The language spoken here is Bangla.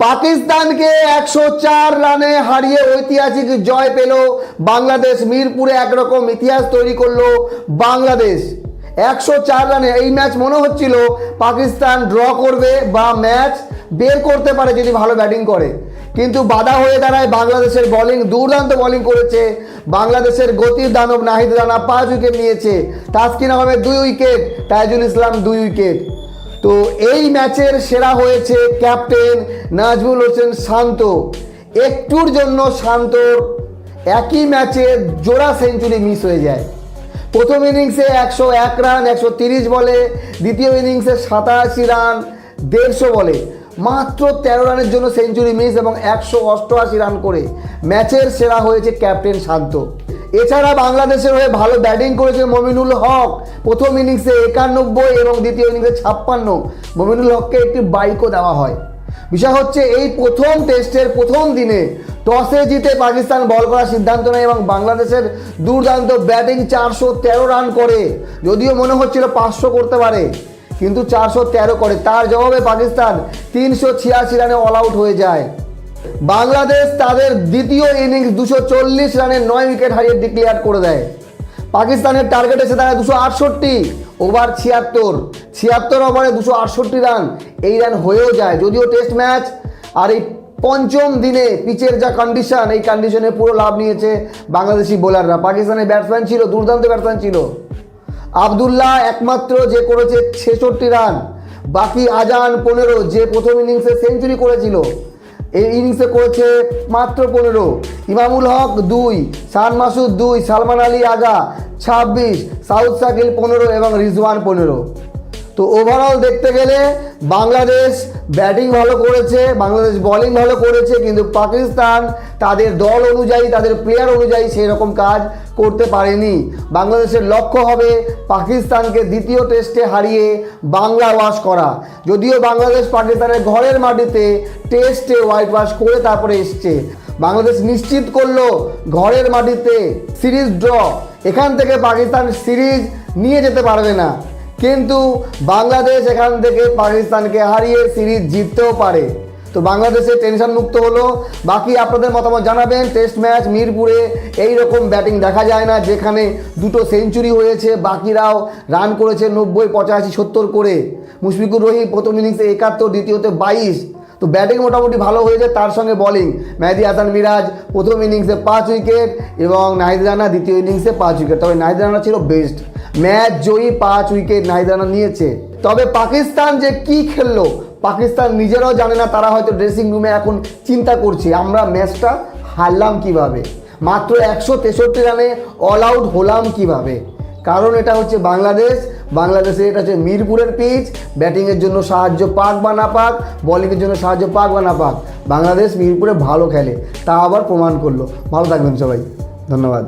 পাকিস্তানকে 104 রানে হারিয়ে ঐতিহাসিক জয় পেল বাংলাদেশ। মিরপুরে একরকম ইতিহাস তৈরি করলো বাংলাদেশ। 104 রানে এই ম্যাচ মনে হচ্ছিল পাকিস্তান ড্র করবে বা ম্যাচ বের করতে পারে যদি ভালো ব্যাটিং করে, কিন্তু বাধা হয়ে দাঁড়ায় বাংলাদেশের বোলিং। দুর্দান্ত বোলিং করেছে বাংলাদেশের গতির দানব নাহিদ রানা, 5 উইকেট নিয়েছে। তাসকিন আহমেদ 2 উইকেট, তাইজুল ইসলাম 2 উইকেট। তো এই ম্যাচের সেরা হয়েছে ক্যাপ্টেন নাজমুল হোসেন শান্ত। একটুর জন্য শান্তর একই ম্যাচে জোড়া সেঞ্চুরি মিস হয়ে যায়। প্রথম ইনিংসে 101 রান 130 বলে, দ্বিতীয় ইনিংসে 87 রান 150 বলে, মাত্র 13 রানের জন্য সেঞ্চুরি মিস এবং 188 রান করে ম্যাচের সেরা হয়েছে ক্যাপ্টেন শান্ত। এছাড়া বাংলাদেশের হয়ে ভালো ব্যাটিং করেছে মমিনুল হক। প্রথম ইনিংসে 91 এবং দ্বিতীয় ইনিংসে 56। মমিনুল হককে একটি বাইকও দেওয়া হয়। বিষয় হচ্ছে এই প্রথম টেস্টের প্রথম দিনে টসে জিতে পাকিস্তান বল করার সিদ্ধান্ত নেয় এবং বাংলাদেশের দুর্দান্ত ব্যাটিং 413 রান করে। যদিও মনে হচ্ছিল 500 করতে পারে, কিন্তু 413 করে। তার জবাবে পাকিস্তান 386 রানে অল আউট হয়ে যায়। বাংলাদেশ তাদের দ্বিতীয় ইনিংস 240 রানে 9 উইকেট হারিয়ে ডিক্লেয়ার করে দেয়। পাকিস্তানের টার্গেট এসে দাঁড়ায় 268, ওভার 76 ওভারে 268 রান। এই রান হয়েও যায়, যদিও টেস্ট ম্যাচ আর এই পঞ্চম দিনে পিচের যা কন্ডিশন, এই কন্ডিশনে পুরো লাভ নিয়েছে বাংলাদেশি বোলাররা। পাকিস্তানের ব্যাটসম্যান ছিল, দুর্দান্ত ব্যাটসম্যান ছিল। আবদুল্লাহ একমাত্র যে করেছে 66 রান, বাকি আজান 15 যে প্রথম ইনিংসে সেঞ্চুরি করেছিল, এই ইনিংসে করেছে মাত্র 15। ইমামুল হক 2, শান মাসুদ 2, সালমান আলী আগা 26, সাউদ শাকিল 15 এবং রিজওয়ান 15। তো ওভারঅল দেখতে গেলে বাংলাদেশ ব্যাটিং ভালো করেছে, বাংলাদেশ বোলিং ভালো করেছে, কিন্তু পাকিস্তান তাদের দল অনুযায়ী, তাদের প্লেয়ার অনুযায়ী সেই রকম কাজ করতে পারেনি। বাংলাদেশের লক্ষ্য হবে পাকিস্তানকে দ্বিতীয় টেস্টে হারিয়ে বাংলা ওয়াশ করা। যদিও বাংলাদেশ পাকিস্তানের ঘরের মাটিতে টেস্টে হোয়াইট ওয়াশ করে তারপরে এসছে। বাংলাদেশ নিশ্চিত করলো ঘরের মাটিতে সিরিজ ড্র। এখান থেকে পাকিস্তান সিরিজ নিয়ে যেতে পারবে না, কিন্তু বাংলাদেশ এখান থেকে পাকিস্তানকে হারিয়ে সিরিজ জিততেও পারে। তো বাংলাদেশের টেনশন মুক্ত হলো। বাকি আপনাদের মতামত জানাবেন। টেস্ট ম্যাচ মিরপুরে এই রকম ব্যাটিং দেখা যায় না, যেখানে 2টো সেঞ্চুরি হয়েছে, বাকিরাও রান করেছে 90, 85, 70 করে। মুশফিকুর রহিম প্রথম ইনিংসে 71, দ্বিতীয়তে 22। তো ব্যাটিং মোটামুটি ভালো হয়েছে, তার সঙ্গে বোলিং মেহেদী হাসান মিরাজ প্রথম ইনিংসে 5 উইকেট এবং নাহিদ রানা দ্বিতীয় ইনিংসে 5 উইকেট। তবে নাহিদ রানা ছিল বেস্ট, ম্যাচ জয়ী 5 উইকেট নাহিদ রানা নিয়েছে। তবে পাকিস্তান যে কি খেললো পাকিস্তান নিজেরাও জানে না। তারা হয়তো ড্রেসিং রুমে এখন চিন্তা করছে আমরা ম্যাচটা হারলাম কিভাবে, মাত্র 163 রানে অল আউট হলাম কিভাবে। কারণ এটা হচ্ছে বাংলাদেশে এটা হচ্ছে মিরপুরের পিচ। ব্যাটিংয়ের জন্য সাহায্য পাক বা না পাক, বোলিংয়ের জন্য সাহায্য পাক বা না পাক, বাংলাদেশ মিরপুরে ভালো খেলে, তা আবার প্রমাণ করলো। ভালো থাকবেন সবাই, ধন্যবাদ।